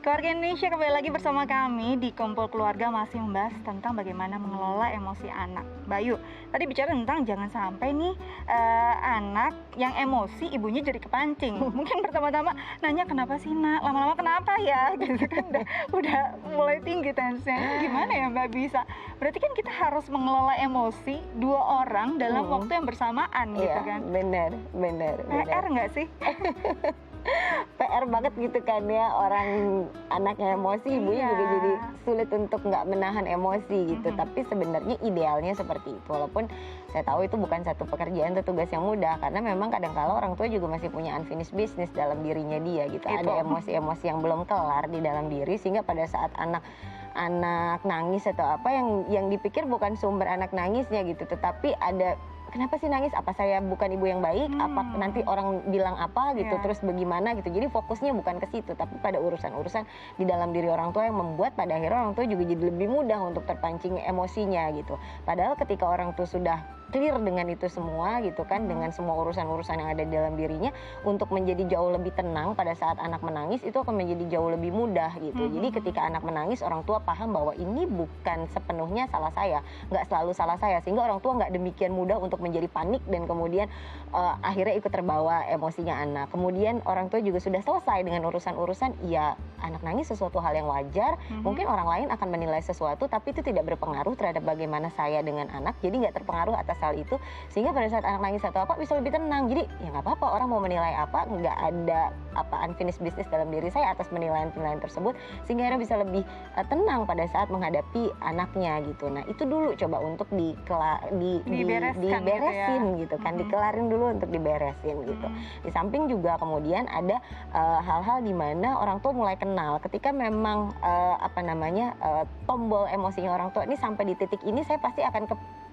Keluarga Indonesia kembali lagi bersama kami di Kumpul Keluarga masih membahas tentang bagaimana mengelola emosi anak. Bayu, tadi bicara tentang jangan sampai nih anak yang emosi ibunya jadi kepancing. Mungkin pertama-tama nanya kenapa sih nak, lama-lama kenapa ya gitu kan udah mulai tinggi tensinya. Gimana ya Mbak bisa? Berarti kan kita harus mengelola emosi dua orang dalam waktu yang bersamaan gitu kan. Bener. PR nggak sih? PR banget gitu kan ya, orang anaknya emosi, ibunya juga jadi sulit untuk nggak menahan emosi gitu. Tapi sebenarnya idealnya seperti itu, walaupun saya tahu itu bukan satu pekerjaan atau tugas yang mudah, karena memang kadang-kala orang tua juga masih punya unfinished business dalam dirinya dia gitu. Ada emosi-emosi yang belum kelar di dalam diri, sehingga pada saat anak nangis atau apa yang dipikir bukan sumber anak nangisnya gitu, tetapi ada kenapa sih nangis? Apa saya bukan ibu yang baik? Apa nanti orang bilang apa gitu? Terus bagaimana gitu? Jadi fokusnya bukan ke situ, tapi pada urusan-urusan di dalam diri orang tua yang membuat pada akhirnya orang tua juga jadi lebih mudah untuk terpancing emosinya gitu. Padahal ketika orang tua sudah clear dengan itu semua gitu kan, dengan semua urusan-urusan yang ada di dalam dirinya, untuk menjadi jauh lebih tenang pada saat anak menangis itu akan menjadi jauh lebih mudah gitu. Jadi ketika anak menangis, orang tua paham bahwa ini bukan sepenuhnya salah saya, nggak selalu salah saya, sehingga orang tua nggak demikian mudah untuk menjadi panik dan kemudian akhirnya ikut terbawa emosinya anak. Kemudian orang tua juga sudah selesai dengan urusan-urusan, ya anak nangis sesuatu hal yang wajar, mungkin orang lain akan menilai sesuatu, tapi itu tidak berpengaruh terhadap bagaimana saya dengan anak, jadi nggak terpengaruh atas hal itu, sehingga pada saat anak nangis atau apa bisa lebih tenang. Jadi ya nggak apa-apa orang mau menilai apa, nggak ada unfinished business dalam diri saya atas penilaian-penilaian tersebut, sehingga akhirnya bisa lebih tenang pada saat menghadapi anaknya gitu. Nah itu dulu coba untuk diberesin gitu kan, dikelarin dulu untuk diberesin gitu. Di samping juga kemudian ada hal-hal di mana orang tua mulai kenal ketika memang tombol emosinya orang tua ini sampai di titik ini, saya pasti akan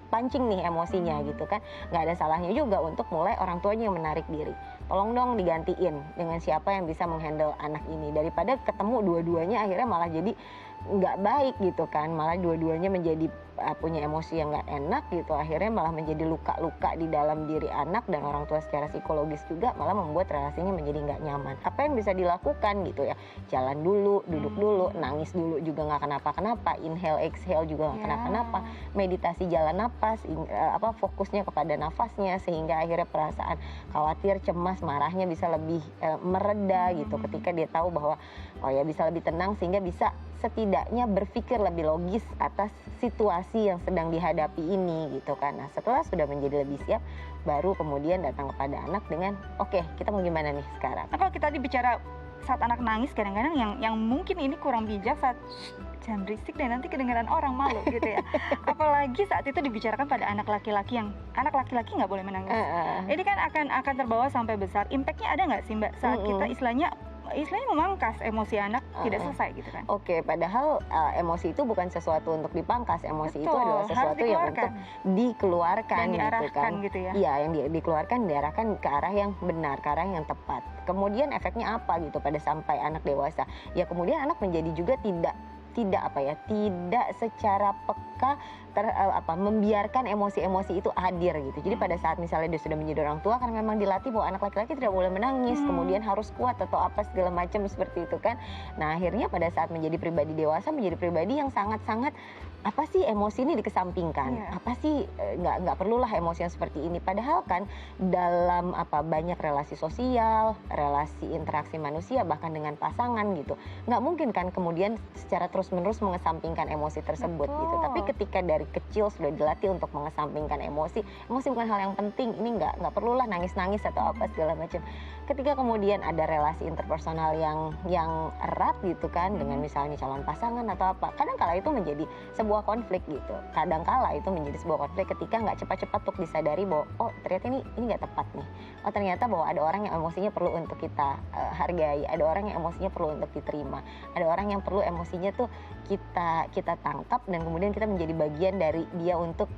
pancing nih emosinya gitu kan. Nggak ada salahnya juga untuk mulai orang tuanya yang menarik diri, tolong dong digantiin dengan siapa yang bisa menghandle anak ini, daripada ketemu dua-duanya akhirnya malah jadi nggak baik gitu kan, malah dua-duanya menjadi punya emosi yang nggak enak gitu, akhirnya malah menjadi luka-luka di dalam diri anak dan orang tua secara psikologis juga, malah membuat relasinya menjadi nggak nyaman. Apa yang bisa dilakukan gitu ya, jalan dulu, duduk dulu, nangis dulu juga nggak kenapa-kenapa, inhale exhale juga nggak kenapa-kenapa, meditasi jalan napas, fokusnya kepada nafasnya, sehingga akhirnya perasaan khawatir, cemas, marahnya bisa lebih mereda gitu, ketika dia tahu bahwa oh ya bisa lebih tenang, sehingga bisa setidaknya berpikir lebih logis atas situasi yang sedang dihadapi ini gitu kan. Nah setelah sudah menjadi lebih siap, baru kemudian datang kepada anak dengan oke, kita mau gimana nih sekarang. Nah, kalau kita bicara saat anak nangis, kadang-kadang yang mungkin ini kurang bijak saat jangan berisik deh nanti kedengaran orang, malu gitu ya. Apalagi saat itu dibicarakan pada anak laki-laki nggak boleh menangis. Ini kan akan terbawa sampai besar. Impactnya ada nggak sih Mbak saat kita istilahnya memangkas emosi anak tidak selesai gitu kan? Oke, padahal emosi itu bukan sesuatu untuk dipangkas, emosi itu adalah sesuatu yang untuk dikeluarkan gitu kan. Gitu ya? Iya, yang dikeluarkan, diarahkan ke arah yang benar, ke arah yang tepat. Kemudian efeknya apa gitu pada sampai anak dewasa? Ya kemudian anak menjadi juga tidak secara peka membiarkan emosi-emosi itu hadir gitu. Jadi pada saat misalnya dia sudah menjadi orang tua, karena memang dilatih bahwa anak laki-laki tidak boleh menangis, kemudian harus kuat atau apa segala macam seperti itu kan. Nah akhirnya pada saat menjadi pribadi dewasa, menjadi pribadi yang sangat-sangat apa sih emosi ini dikesampingkan, apa sih nggak perlulah emosi yang seperti ini. Padahal kan dalam banyak relasi sosial, relasi interaksi manusia bahkan dengan pasangan gitu, nggak mungkin kan kemudian secara terus-menerus mengesampingkan emosi tersebut gitu. Tapi ketika dari kecil sudah dilatih untuk mengesampingkan emosi bukan hal yang penting, ini nggak perlulah nangis-nangis atau apa segala macam. Ketika kemudian ada relasi interpersonal yang erat gitu kan, dengan misalnya calon pasangan atau apa, kadang-kala itu menjadi sebuah konflik gitu. Kadang-kala itu menjadi sebuah konflik ketika nggak cepat-cepat untuk disadari bahwa oh ternyata ini nggak tepat nih. Oh ternyata bahwa ada orang yang emosinya perlu untuk kita hargai, ada orang yang emosinya perlu untuk diterima, ada orang yang perlu emosinya tuh kita tangkap dan kemudian kita menjadi bagian dari dia untuk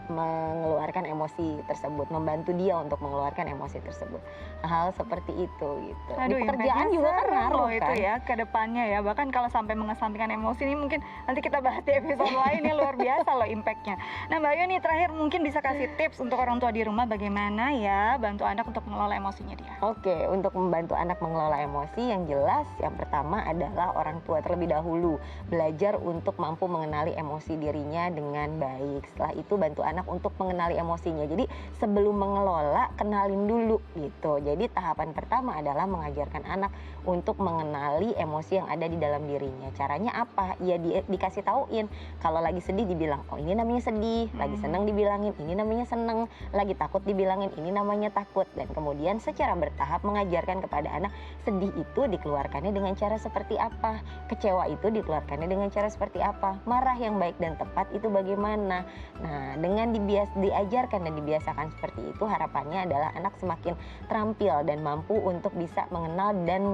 mengeluarkan emosi tersebut, membantu dia untuk mengeluarkan emosi tersebut. Hal seperti itu gitu. Aduh, Di pekerjaan impactnya juga kan serem ngaruh loh itu kan. ya ke depannya ya. Bahkan kalau sampai mengesampingkan emosi ini mungkin nanti kita bahas di episode lain ya, luar biasa loh impactnya. Nah Mbak Ayu nih terakhir mungkin bisa kasih tips untuk orang tua di rumah bagaimana ya bantu anak untuk mengelola emosinya dia. Oke, untuk membantu anak mengelola emosi yang jelas yang pertama adalah orang tua terlebih dahulu belajar untuk mampu mengenali emosi dirinya dengan baik. Setelah itu bantu anak untuk mengenali emosinya. Jadi sebelum mengelola kenalin dulu gitu. Jadi tahapan pertama adalah mengajarkan anak untuk mengenali emosi yang ada di dalam dirinya. Caranya apa? Ya dikasih tauin. Kalau lagi sedih dibilang, oh ini namanya sedih. Lagi seneng dibilangin, ini namanya seneng. Lagi takut dibilangin, ini namanya takut. Dan kemudian secara bertahap mengajarkan kepada anak sedih itu dikeluarkannya dengan cara seperti apa. Kecewa itu dikeluarkannya dengan cara seperti apa. Marah yang baik dan tepat itu bagaimana. Nah, dengan diajarkan dan dibiasakan seperti itu, harapannya adalah anak semakin terampil dan mampu untuk bisa mengenal dan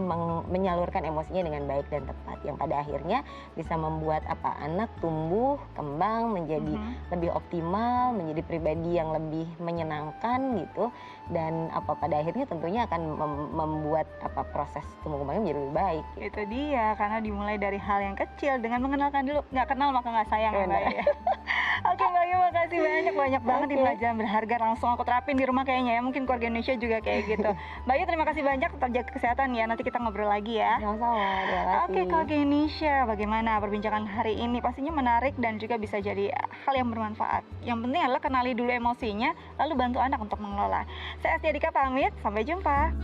menyalurkan emosinya dengan baik dan tepat. Yang pada akhirnya bisa membuat anak tumbuh, kembang, menjadi lebih optimal, menjadi pribadi yang lebih menyenangkan gitu. Dan pada akhirnya tentunya akan membuat proses tumbuh kembangnya menjadi lebih baik. Gitu. Itu dia, karena dimulai dari hal yang kecil dengan mengenalkan dulu. Nggak kenal maka nggak sayang ya Mbak Ayu ya. Oke Mbak Ayu, makasih banyak banget nih pelajaran berharga, langsung aku terapin di rumah kayaknya ya. Mungkin keluarga Indonesia juga kayak gitu. Mbak Ayu terima kasih banyak, tetap jaga kesehatan ya. Nanti kita ngobrol lagi ya. Sama-sama, terima kasih. Oke, keluarga Indonesia, bagaimana perbincangan hari ini? Pastinya menarik dan juga bisa jadi hal yang bermanfaat. Yang penting adalah kenali dulu emosinya, lalu bantu anak untuk mengelola. Saya Astia Dika pamit, sampai jumpa.